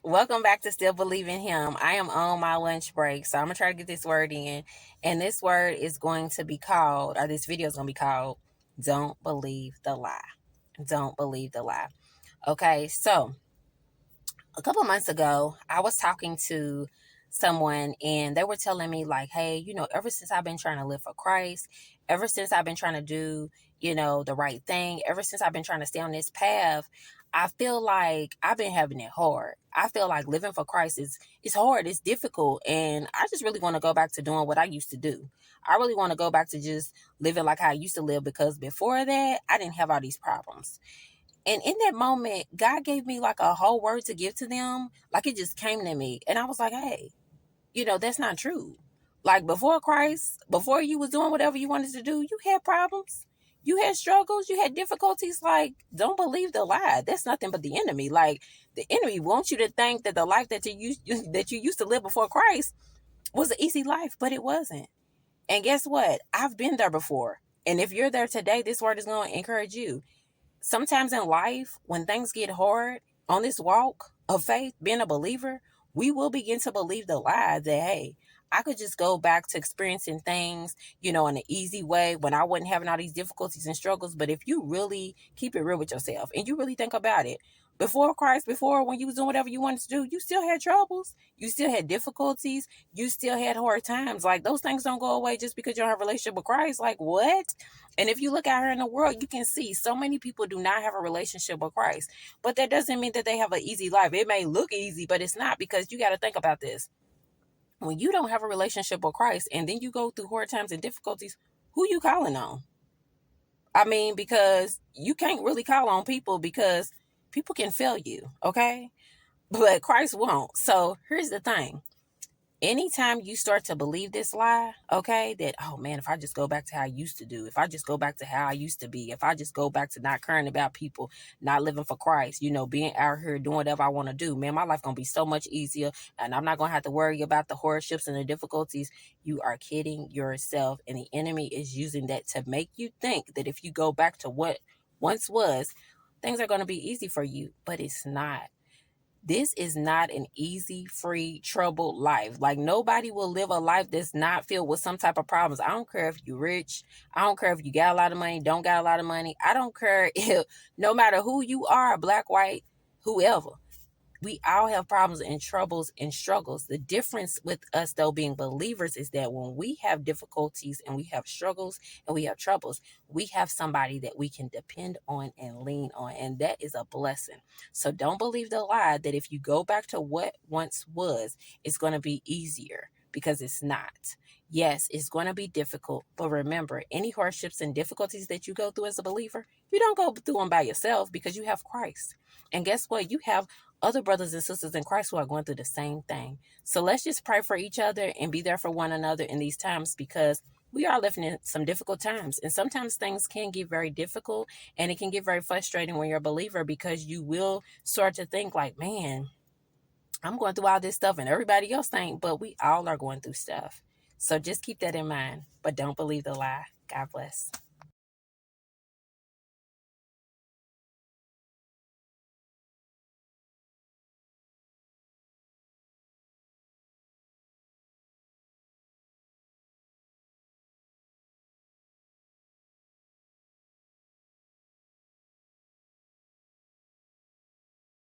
Welcome back to Still Believe in Him. I am on my lunch break, so I'm going to try to get this word in. And this word is going to be called, or this video is going to be called, Don't Believe the Lie. Don't Believe the Lie. Okay, so a couple months ago, I was talking to someone and they were telling me, like, hey, ever since I've been trying to live for Christ, ever since I've been trying to do, the right thing, ever since I've been trying to stay on this path, I feel like I've been having it hard. I feel like living for Christ is hard, it's difficult, and I just really want to go back to doing what I used to do. I really want to go back to just living like how I used to live, because before that, I didn't have all these problems. And in that moment, God gave me like a whole word to give to them. Like, it just came to me. And I was like, hey, that's not true. Like, before Christ, before you was doing whatever you wanted to do, you had problems. You had struggles. You had difficulties. Like, don't believe the lie. That's nothing but the enemy. Like, the enemy wants you to think that the life that you used to live before Christ was an easy life, but it wasn't. And guess what? I've been there before. And if you're there today, this word is going to encourage you. Sometimes in life, when things get hard on this walk of faith, being a believer, we will begin to believe the lie that, hey, I could just go back to experiencing things, in an easy way when I wasn't having all these difficulties and struggles. But if you really keep it real with yourself and you really think about it, before Christ, before when you was doing whatever you wanted to do, you still had troubles. You still had difficulties. You still had hard times. Like, those things don't go away just because you don't have a relationship with Christ. Like, what? And if you look out here in the world, you can see so many people do not have a relationship with Christ. But that doesn't mean that they have an easy life. It may look easy, but it's not, because you got to think about this. When you don't have a relationship with Christ and then you go through hard times and difficulties, who you calling on? I mean, because you can't really call on people, because people can fail you, okay? But Christ won't. So here's the thing. Anytime you start to believe this lie, okay, that, oh man, if I just go back to how I used to do, if I just go back to how I used to be, if I just go back to not caring about people, not living for Christ, being out here doing whatever I want to do, man, my life going to be so much easier, and I'm not going to have to worry about the hardships and the difficulties. You are kidding yourself, and the enemy is using that to make you think that if you go back to what once was, things are going to be easy for you, but it's not. This is not an easy, free, troubled life. Like, nobody will live a life that's not filled with some type of problems. I don't care if you're rich. I don't care if you got a lot of money, don't got a lot of money. I don't care if, no matter who you are, black, white, whoever. We all have problems and troubles and struggles. The difference with us, though, being believers, is that when we have difficulties and we have struggles and we have troubles, we have somebody that we can depend on and lean on. And that is a blessing. So don't believe the lie that if you go back to what once was, it's going to be easier, because it's not. Yes, it's going to be difficult, but remember, any hardships and difficulties that you go through as a believer, you don't go through them by yourself, because you have Christ. And guess what? You have other brothers and sisters in Christ who are going through the same thing. So let's just pray for each other and be there for one another in these times, because we are living in some difficult times. And sometimes things can get very difficult, and it can get very frustrating when you're a believer, because you will start to think like, man, I'm going through all this stuff and everybody else ain't, but we all are going through stuff. So just keep that in mind, but don't believe the lie. God bless.